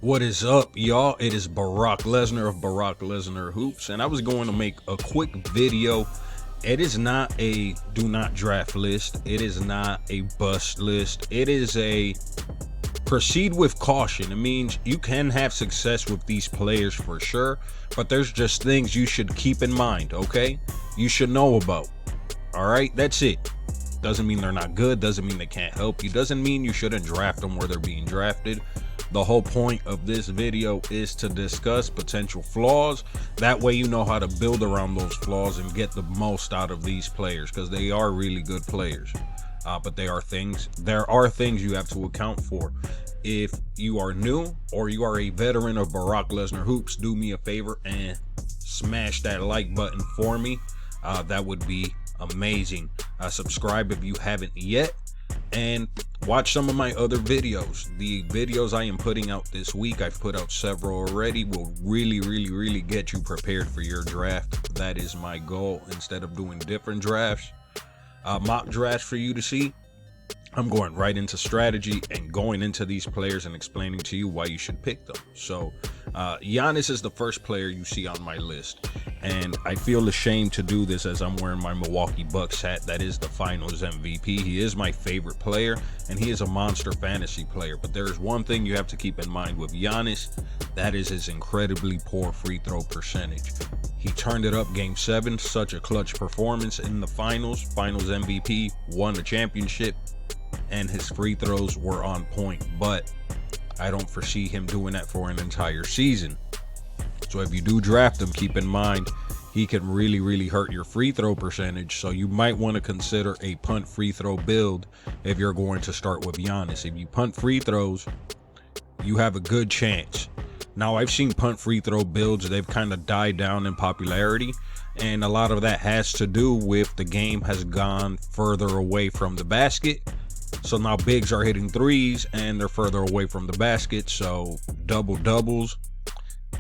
What is up, y'all? It is Barack Lesnar of Barack Lesnar Hoops, and I was going to make a quick video. It is not a do not draft list. It is not a bust list. It is a proceed with caution. It means you can have success with these players for sure, but there's just things you should keep in mind, okay? You should know about. All right, that's it. Doesn't mean they're not good. Doesn't mean they can't help you. Doesn't mean you shouldn't draft them where they're being drafted. The whole point of this video is to discuss potential flaws. That way you know how to build around those flaws and get the most out of these players, because they are really good players. But there are things you have to account for. If you are new or you are a veteran of Barack Lesnar Hoops, do me a favor and smash that like button for me. That would be amazing. Subscribe if you haven't yet, and watch some of my other videos. The videos I am putting out this week, I've put out several already, will really get you prepared for your draft. That is my goal. Instead of doing different drafts, mock drafts for you to see, I'm going right into strategy and going into these players and explaining to you why you should pick them. So Giannis is the first player you see on my list, and I feel ashamed to do this as I'm wearing my Milwaukee Bucks hat. That is the finals MVP. He is my favorite player, and he is a monster fantasy player. But there is one thing you have to keep in mind with Giannis. That is his incredibly poor free throw percentage. He turned it up game 7, such a clutch performance in the finals MVP, won the championship, and his free throws were on point. But I don't foresee him doing that for an entire season. So if you do draft him, keep in mind he can really hurt your free throw percentage. So you might want to consider a punt free throw build if you're going to start with Giannis. If you punt free throws, you have a good chance. Now, I've seen punt free throw builds, they've kind of died down in popularity, and a lot of that has to do with the game has gone further away from the basket. So now bigs are hitting threes and they're further away from the basket, so double doubles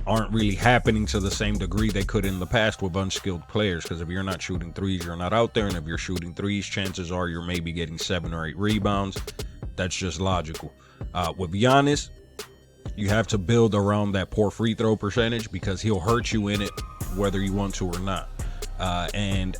aren't really happening to the same degree they could in the past with unskilled players, because if you're not shooting threes, you're not out there, and if you're shooting threes, chances are you're maybe getting 7 or 8 rebounds. That's just logical. With Giannis, you have to build around that poor free throw percentage, because he'll hurt you in it whether you want to or not. And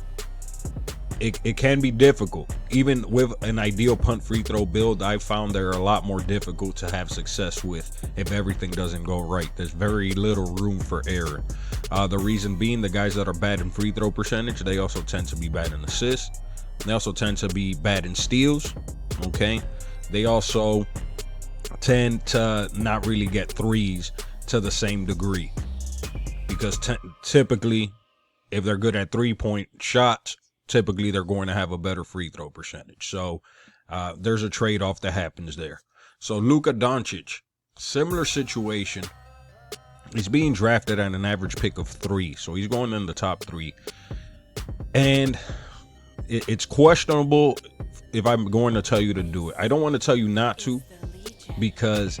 it can be difficult. Even with an ideal punt free throw build, I've found they're a lot more difficult to have success with if everything doesn't go right. There's very little room for error. The reason being, the guys that are bad in free throw percentage, they also tend to be bad in assists. They also tend to be bad in steals. Okay. They also tend to not really get threes to the same degree, because typically if they're good at 3-point shots, typically they're going to have a better free throw percentage. So there's a trade-off that happens there. So Luka Doncic, similar situation. He's being drafted at an average pick of 3, so he's going in the top 3, and it's questionable if I'm going to tell you to do it. I don't want to tell you not to, because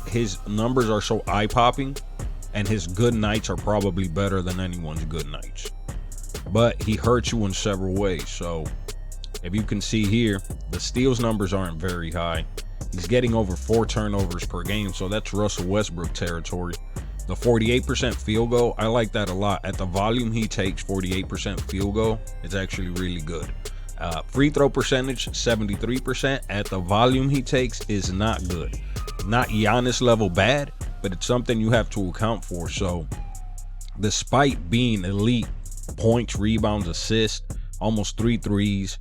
his numbers are so eye-popping, and his good nights are probably better than anyone's good nights. But he hurts you in several ways. So if you can see here, the steals numbers aren't very high. He's getting over 4 turnovers per game, so that's Russell Westbrook territory. The 48% field goal, I like that a lot. At the volume he takes, 48% field goal, it's actually really good. Free throw percentage, 73%. At the volume he takes is not good. Not Giannis level bad, but it's something you have to account for. So despite being elite points, rebounds, assists, almost 3 threes,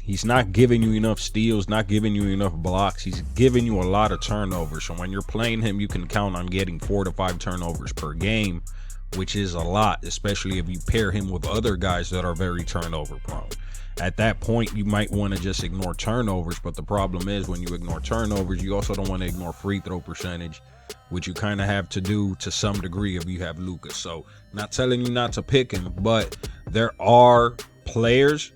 he's not giving you enough steals, not giving you enough blocks. He's giving you a lot of turnovers. So when you're playing him, you can count on getting 4 to 5 turnovers per game, which is a lot, especially if you pair him with other guys that are very turnover prone. At that point, you might want to just ignore turnovers, but the problem is when you ignore turnovers, you also don't want to ignore free throw percentage, which you kind of have to do to some degree if you have Luka. So not telling you not to pick him, but there are players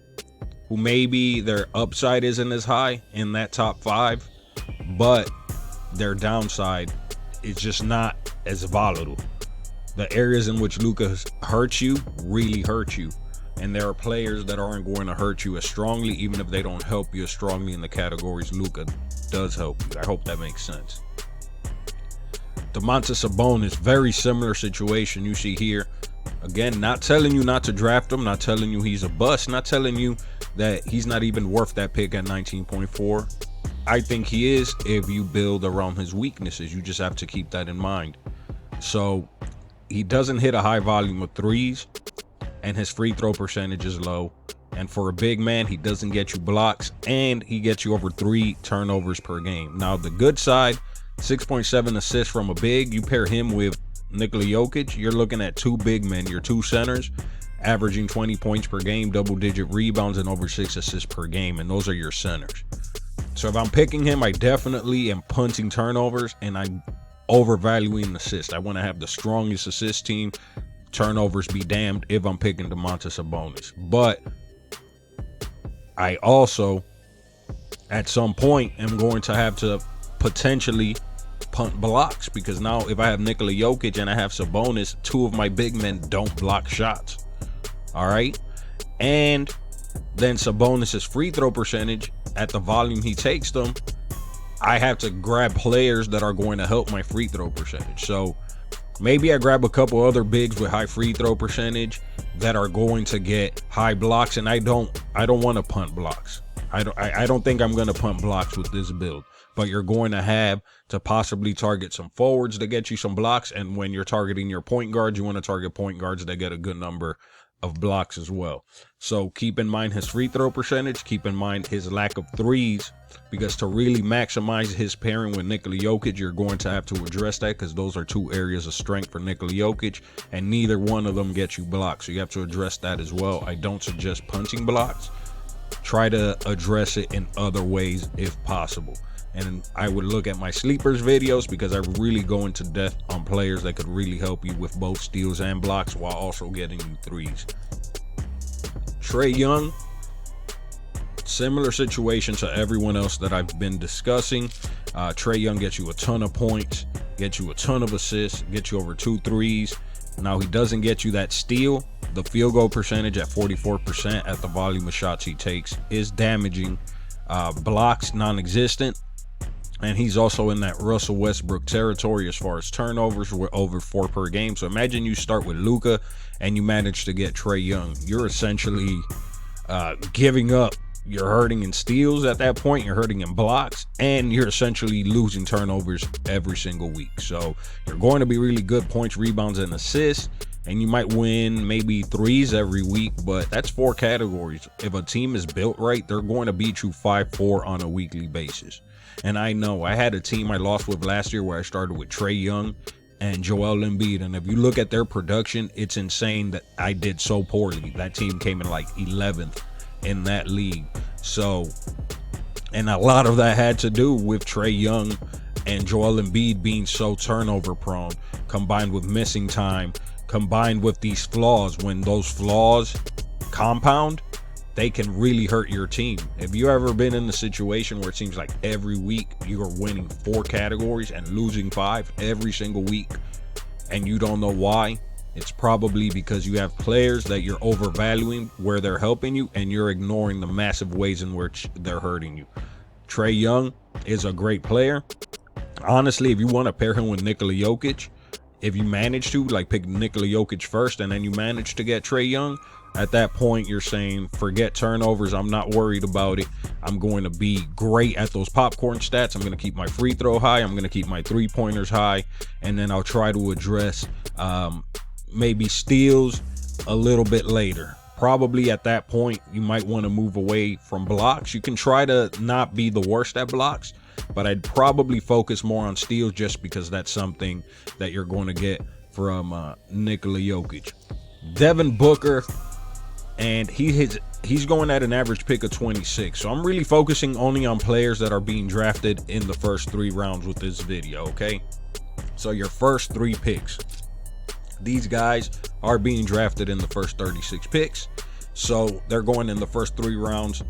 who maybe their upside isn't as high in that top 5, but their downside is just not as volatile. The areas in which Luka hurts you really hurt you. And there are players that aren't going to hurt you as strongly, even if they don't help you as strongly in the categories Luka does help you. I hope that makes sense. Domantas Sabonis, very similar situation you see here. Again, not telling you not to draft him, not telling you he's a bust, not telling you that he's not even worth that pick at 19.4. I think he is if you build around his weaknesses. You just have to keep that in mind. So he doesn't hit a high volume of threes, and his free throw percentage is low. And for a big man, he doesn't get you blocks, and he gets you over 3 turnovers per game. Now, the good side, 6.7 assists from a big. You pair him with Nikola Jokic, you're looking at 2 big men, your 2 centers, averaging 20 points per game, double-digit rebounds, and over 6 assists per game, and those are your centers. So if I'm picking him, I definitely am punting turnovers, and I'm overvaluing assists. I want to have the strongest assist team. Turnovers be damned if I'm picking Domantas Sabonis. But I also, at some point, am going to have to potentially punt blocks, because now if I have Nikola Jokic and I have Sabonis, 2 of my big men don't block shots. All right. And then Sabonis's free throw percentage at the volume he takes them, I have to grab players that are going to help my free throw percentage. So maybe I grab a couple other bigs with high free throw percentage that are going to get high blocks, and I don't want to punt blocks. I don't think I'm going to punt blocks with this build, but you're going to have to possibly target some forwards to get you some blocks. And when you're targeting your point guards, you want to target point guards that get a good number of blocks as well. So keep in mind his free throw percentage, keep in mind his lack of threes, because to really maximize his pairing with Nikola Jokic, you're going to have to address that, because those are 2 areas of strength for Nikola Jokic, and neither one of them gets you blocks. So you have to address that as well. I don't suggest punting blocks. Try to address it in other ways if possible. And I would look at my sleepers videos, because I really go into depth on players that could really help you with both steals and blocks while also getting you threes. Trey Young, similar situation to everyone else that I've been discussing. Trey Young gets you a ton of points, gets you a ton of assists, gets you over 2 threes. Now, he doesn't get you that steal. The field goal percentage at 44% at the volume of shots he takes is damaging. Blocks non-existent. And he's also in that Russell Westbrook territory as far as turnovers, with over 4 per game. So imagine you start with Luka and you manage to get Trey Young. You're essentially giving up. You're hurting in steals at that point. You're hurting in blocks. And you're essentially losing turnovers every single week. So you're going to be really good points, rebounds, and assists. And you might win maybe threes every week, but that's 4 categories. If a team is built right, they're going to beat you 5-4 on a weekly basis. And I know I had a team I lost with last year where I started with Trey Young and Joel Embiid. And if you look at their production, it's insane that I did so poorly. That team came in like 11th in that league. So, and a lot of that had to do with Trey Young and Joel Embiid being so turnover prone, combined with missing time, combined with these flaws. When those flaws compound, they can really hurt your team. If you ever been in the situation where it seems like every week you are winning 4 categories and losing 5 every single week, and you don't know why, it's probably because you have players that you're overvaluing where they're helping you, and you're ignoring the massive ways in which they're hurting you. Trey Young is a great player. Honestly, if you want to pair him with Nikola Jokic, if you manage to, like, pick Nikola Jokic first and then you manage to get Trey Young, at that point you're saying, forget turnovers, I'm not worried about it. I'm going to be great at those popcorn stats. I'm going to keep my free throw high. I'm going to keep my 3-pointers high. And then I'll try to address maybe steals a little bit later. Probably at that point, you might want to move away from blocks. You can try to not be the worst at blocks, but I'd probably focus more on steals, just because that's something that you're going to get from Nikola Jokic. Devin Booker, and he's going at an average pick of 26. So I'm really focusing only on players that are being drafted in the first 3 rounds with this video, okay? So your first 3 picks, these guys are being drafted in the first 36 picks. So they're going in the first 3 rounds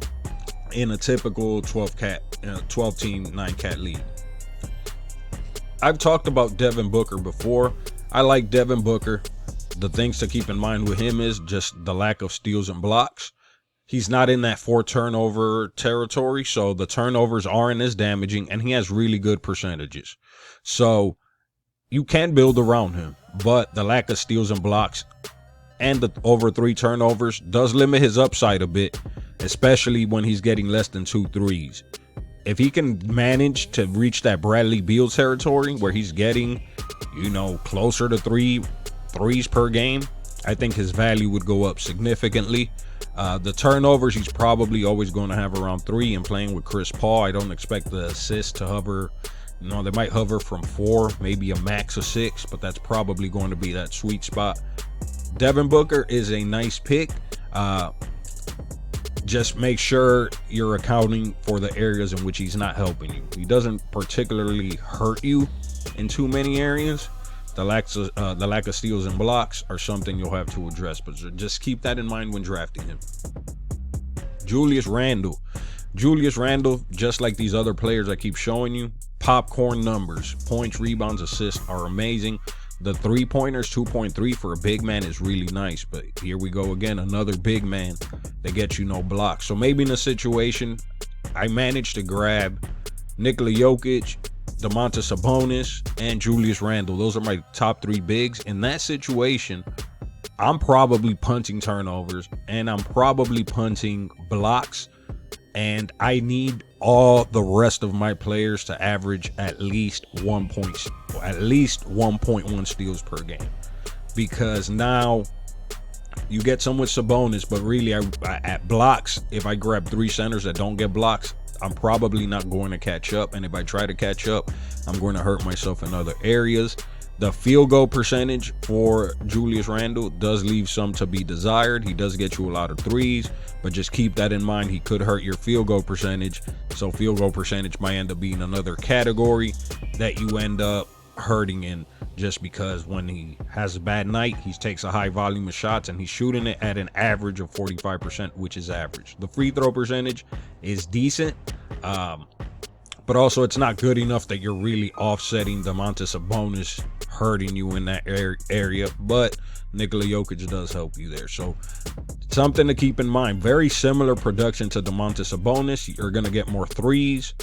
in a typical 12-team, 9-cat league. I've talked about Devin Booker before. I like Devin Booker. The things to keep in mind with him is just the lack of steals and blocks. He's not in that 4 turnover territory, so the turnovers aren't as damaging, and he has really good percentages. So you can build around him, but the lack of steals and blocks and the over 3 turnovers does limit his upside a bit, especially when he's getting less than 2 threes. If he can manage to reach that Bradley Beal territory where he's getting, closer to 3 threes per game, I think his value would go up significantly. The turnovers, he's probably always going to have around 3, and playing with Chris Paul, I don't expect the assists to hover. They might hover from 4, maybe a max of 6, but that's probably going to be that sweet spot. Devin Booker is a nice pick. Just make sure you're accounting for the areas in which he's not helping you. He doesn't particularly hurt you in too many areas. The lack of steals and blocks are something you'll have to address, but just keep that in mind when drafting him. Julius Randle, just like these other players I keep showing you, popcorn numbers, points, rebounds, assists are amazing. The 3-pointers, 2.3 for a big man is really nice, but here we go again, another big man that gets you no blocks. So maybe in a situation, I managed to grab Nikola Jokic, Domantas Sabonis, and Julius Randle. Those are my top 3 bigs. In that situation, I'm probably punting turnovers, and I'm probably punting blocks, and I need all the rest of my players to average at least 1.1 steals per game, because now you get some with Sabonis, but really at blocks, if I grab 3 centers that don't get blocks, I'm probably not going to catch up, and if I try to catch up, I'm going to hurt myself in other areas. The field goal percentage for Julius Randle does leave some to be desired. He does get you a lot of 3s, but just keep that in mind. He could hurt your field goal percentage. So field goal percentage might end up being another category that you end up hurting in, just because when he has a bad night, he takes a high volume of shots and he's shooting it at an average of 45%, which is average. The free throw percentage is decent, but also it's not good enough that you're really offsetting Domantas Sabonis hurting you in that area, but Nikola Jokic does help you there. So something to keep in mind. Very similar production to Domantas Sabonis. You're going to get more 3s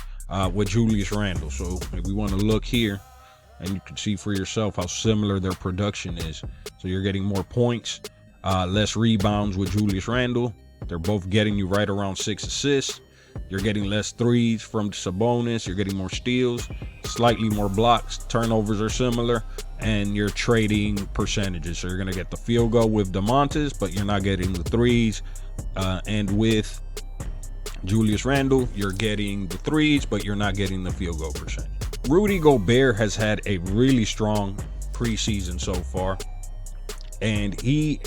with Julius Randle. So if we want to look here, and you can see for yourself how similar their production is. So you're getting more points, less rebounds with Julius Randle. They're both getting you right around 6 assists. You're getting less 3s from Sabonis. You're getting more steals, slightly more blocks. Turnovers are similar, and you're trading percentages. So you're going to get the field goal with Domantas, but you're not getting the 3s. And with Julius Randle, you're getting the 3s, but you're not getting the field goal percentage. Rudy Gobert has had a really strong preseason so far, and he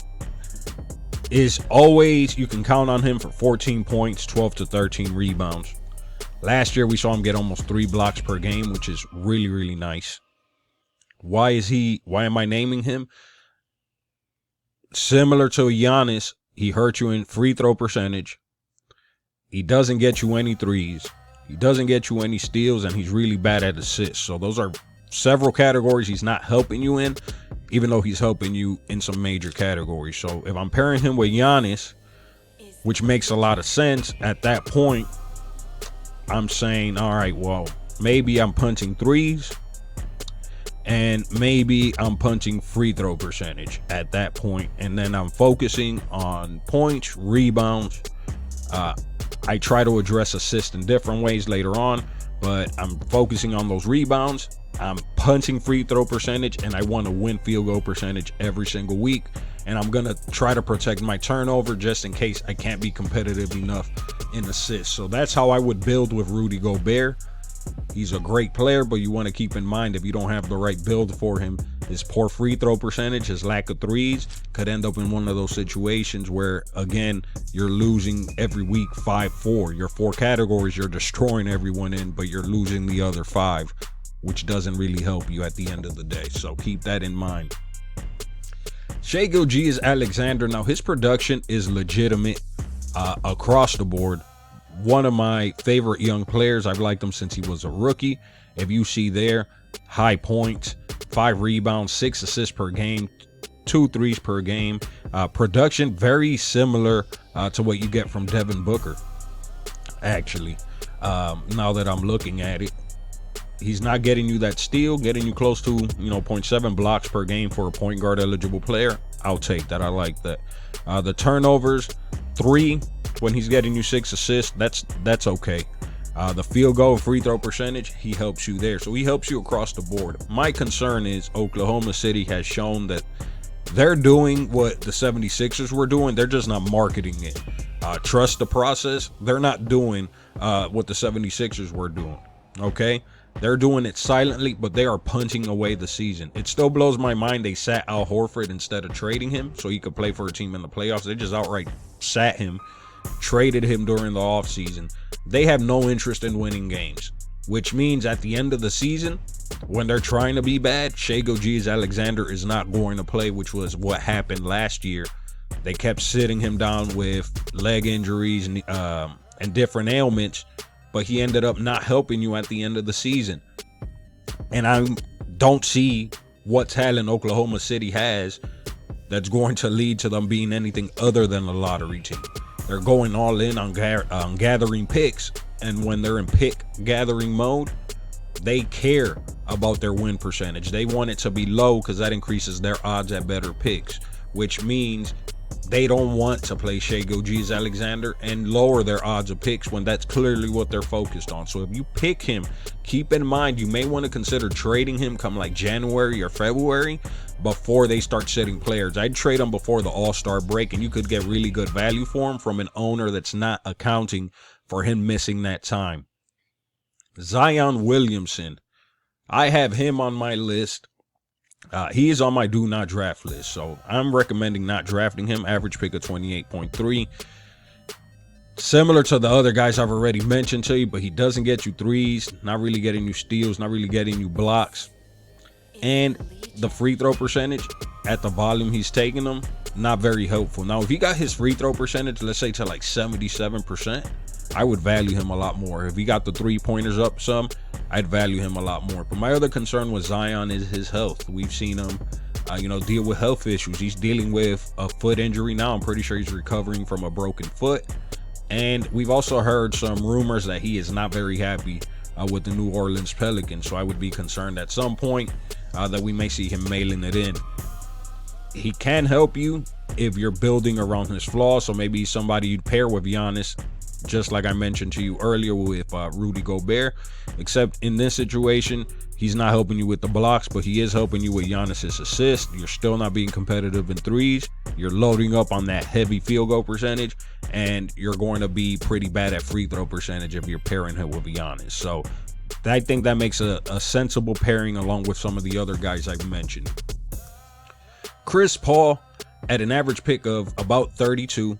is always, you can count on him for 14 points, 12 to 13 rebounds. Last year we saw him get almost 3 blocks per game, which is really, really nice. Why am I naming him? Similar to Giannis, he hurts you in free throw percentage. He doesn't get you any 3s. He doesn't get you any steals, and he's really bad at assists. So those are several categories he's not helping you in, even though he's helping you in some major categories. So if I'm pairing him with Giannis, which makes a lot of sense at that point, I'm saying, all right, well, maybe I'm punting 3s, and maybe I'm punting free throw percentage at that point, and then I'm focusing on points, rebounds. I try to address assists in different ways later on, but I'm focusing on those rebounds. I'm punting free throw percentage, and I want to win field goal percentage every single week. And I'm going to try to protect my turnover just in case I can't be competitive enough in assists. So that's how I would build with Rudy Gobert. He's a great player, but you want to keep in mind, if you don't have the right build for him, his poor free throw percentage, his lack of 3s could end up in one of those situations where, again, you're losing every week 5-4. Your 4 categories, you're destroying everyone in, but you're losing the other 5, which doesn't really help you at the end of the day. So keep that in mind. Shai Gilgeous-Alexander, now his production is legitimate across the board. One of my favorite young players. I've liked him since he was a rookie. If you see there, high points, 5 rebounds, 6 assists per game, 2 3s per game. Production very similar to what you get from Devin Booker, actually, now that I'm looking at it. He's not getting you that steal, getting you close to, 0.7 blocks per game for a point guard eligible player. I'll take that. I like that. The turnovers, 3 when he's getting you 6 assists. That's okay. The field goal free throw percentage, he helps you there. So he helps you across the board. My concern is Oklahoma City has shown that they're doing what the 76ers were doing. They're just not marketing it. Trust the process. They're not doing what the 76ers were doing. Okay? They're doing it silently, but they are punching away the season. It still blows my mind they sat Al Horford instead of trading him so he could play for a team in the playoffs. They just outright sat him, traded him during the offseason. They have no interest in winning games, which means at the end of the season, when they're trying to be bad, Shai Gilgeous-Alexander is not going to play, which was what happened last year. They kept sitting him down with leg injuries and different ailments, but he ended up not helping you at the end of the season. And I don't see what talent Oklahoma City has that's going to lead to them being anything other than a lottery team. They're going all in on gathering picks, and when they're in pick gathering mode, they care about their win percentage. They want it to be low because that increases their odds at better picks, which means they don't want to play Shai Gilgeous-Alexander and lower their odds of picks when that's clearly what they're focused on. So if you pick him, keep in mind you may want to consider trading him come like January or February before they start sitting players. I'd trade him before the All-Star break, and you could get really good value for him from an owner that's not accounting for him missing that time. Zion Williamson, I have him on my list. He is on my do not draft list, so I'm recommending not drafting him. Average pick of 28.3. Similar to the other guys I've already mentioned to you, but he doesn't get you threes, not really getting you steals, not really getting you blocks. And the free throw percentage at the volume he's taking them, not very helpful. Now, if he got his free throw percentage, let's say to like 77%, I would value him a lot more. If he got the 3-pointers up some, I'd value him a lot more. But my other concern with Zion is his health. We've seen him, deal with health issues. He's dealing with a foot injury now. I'm pretty sure he's recovering from a broken foot. And we've also heard some rumors that he is not very happy with the New Orleans Pelicans. So I would be concerned at some point that we may see him mailing it in. He can help you if you're building around his flaws. So maybe somebody you'd pair with Giannis, just like I mentioned to you earlier with Rudy Gobert, except in this situation, he's not helping you with the blocks, but he is helping you with Giannis's assist. You're still not being competitive in threes. You're loading up on that heavy field goal percentage, and you're going to be pretty bad at free throw percentage if you're pairing him with Giannis. So I think that makes a sensible pairing along with some of the other guys I've mentioned. Chris Paul at an average pick of about 32.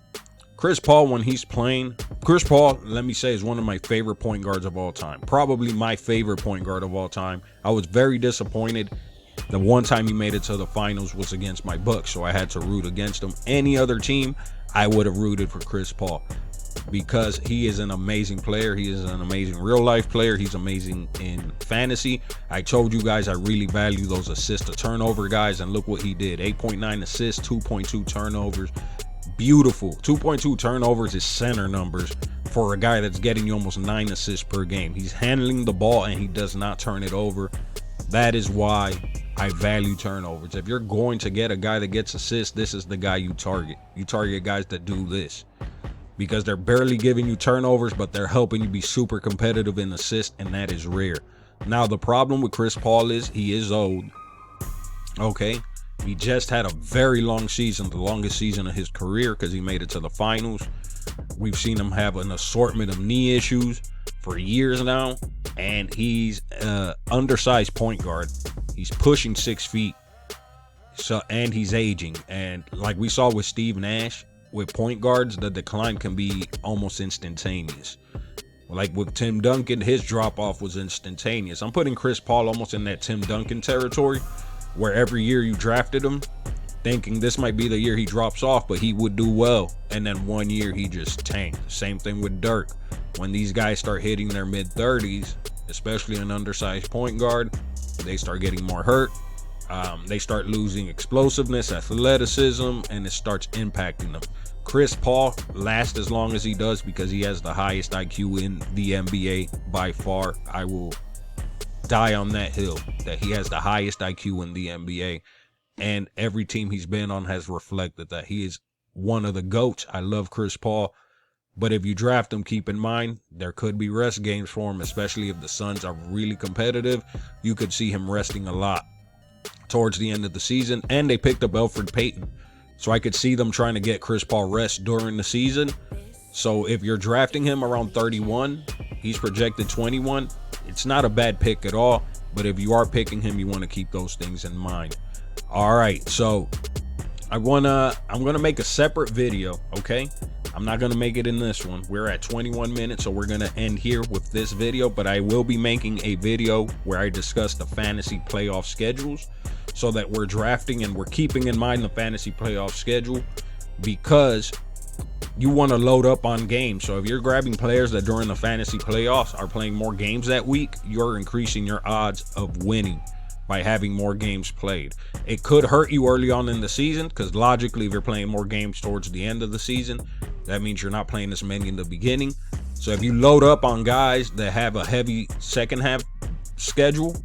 Chris Paul, when he's playing, Chris Paul, let me say, is one of my favorite point guards of all time. Probably my favorite point guard of all time. I was very disappointed. The one time he made it to the finals was against my Bucks, so I had to root against him. Any other team, I would have rooted for Chris Paul because he is an amazing player. He is an amazing real-life player. He's amazing in fantasy. I told you guys I really value those assist-to-turnover guys, and look what he did. 8.9 assists, 2.2 turnovers. Beautiful. 2.2 turnovers is center numbers for a guy that's getting you almost 9 assists per game. He's handling the ball and he does not turn it over. That is why I value turnovers. If you're going to get a guy that gets assists, this is the guy you target. You target guys that do this because they're barely giving you turnovers, but they're helping you be super competitive in assists, and that is rare. Now, the problem with Chris Paul is he is old. Okay. He just had a very long season, the longest season of his career, because he made it to the finals. We've seen him have an assortment of knee issues for years now, and he's an undersized point guard. He's pushing 6 feet, and he's aging. And like we saw with Steve Nash, with point guards, the decline can be almost instantaneous. Like with Tim Duncan, his drop-off was instantaneous. I'm putting Chris Paul almost in that Tim Duncan territory, where every year you drafted him thinking this might be the year he drops off, but he would do well, and then one year he just tanked. Same thing with Dirk. When these guys start hitting their mid-30s, especially an undersized point guard, they start getting more hurt. They start losing explosiveness, athleticism, and it starts impacting them. Chris Paul lasts as long as he does because he has the highest IQ in the NBA by far. I will die on that hill that he has the highest IQ in the NBA. And every team he's been on has reflected that. He is one of the GOATs. I love Chris Paul. But if you draft him, keep in mind, there could be rest games for him, especially if the Suns are really competitive. You could see him resting a lot towards the end of the season. And they picked up Elfrid Payton. So I could see them trying to get Chris Paul rest during the season. So if you're drafting him around 31, he's projected 21. It's not a bad pick at all. But if you are picking him, you want to keep those things in mind. All right, so I'm gonna make a separate video, okay? I'm not gonna make it in this one. We're at 21 minutes, so we're gonna end here with this video, but I will be making a video where I discuss the fantasy playoff schedules so that we're drafting and we're keeping in mind the fantasy playoff schedule, because you want to load up on games. So if you're grabbing players that during the fantasy playoffs are playing more games that week, you're increasing your odds of winning by having more games played. It could hurt you early on in the season, because logically, if you're playing more games towards the end of the season, that means you're not playing as many in the beginning. So if you load up on guys that have a heavy second half schedule,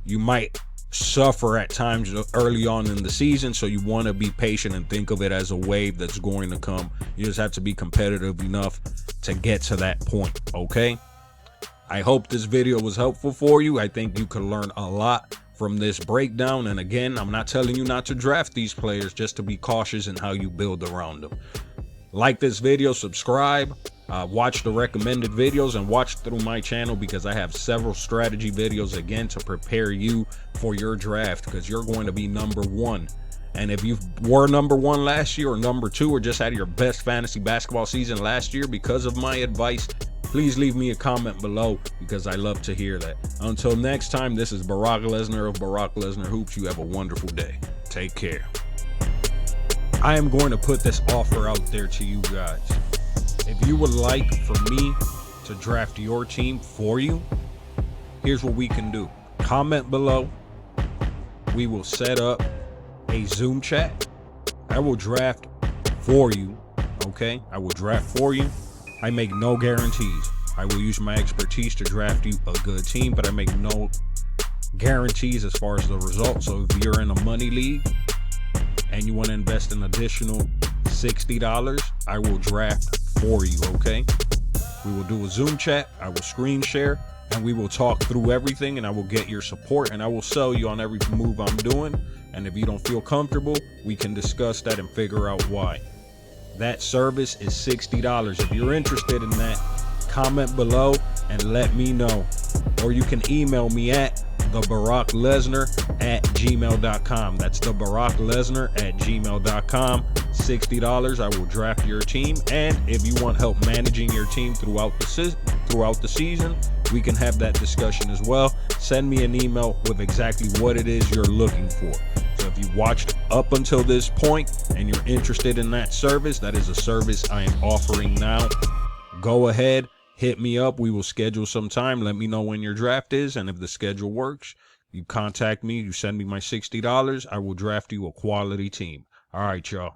you might suffer at times early on in the season. So you want to be patient and think of it as a wave that's going to come. You just have to be competitive enough to get to that point, okay? I hope this video was helpful for you. I think you could learn a lot from this breakdown. And again, I'm not telling you not to draft these players, just to be cautious in how you build around them. Like this video, subscribe, watch the recommended videos, and watch through my channel, because I have several strategy videos again to prepare you for your draft, because you're going to be number one. And if you were number one last year, or number two, or just had your best fantasy basketball season last year because of my advice, please leave me a comment below, because I love to hear that. Until next time, this is Barack Lesnar of Barack Lesnar Hoops. You have a wonderful day. Take care. I am going to put this offer out there to you guys. If you would like for me to draft your team for you, here's what we can do. Comment below. We will set up a Zoom chat. I will draft for you, okay? I will draft for you. I make no guarantees. I will use my expertise to draft you a good team, but I make no guarantees as far as the results. So if you're in a money league and you want to invest an additional $60, I will draft for you, okay? We will do a Zoom chat. I will screen share, and we will talk through everything, and I will get your support, and I will sell you on every move I'm doing. And if you don't feel comfortable, we can discuss that and figure out why. That service is $60. If you're interested in that, comment below and let me know. Or you can email me at thebaracklesnar@gmail.com. That's thebaracklesnar@gmail.com. $60. I will draft your team. And if you want help managing your team throughout the season, we can have that discussion as well. Send me an email with exactly what it is you're looking for. So if you watched up until this point and you're interested in that service, that is a service I am offering now. Go ahead, hit me up. We will schedule some time. Let me know when your draft is, and if the schedule works, you contact me. You send me my $60. I will draft you a quality team. All right, y'all.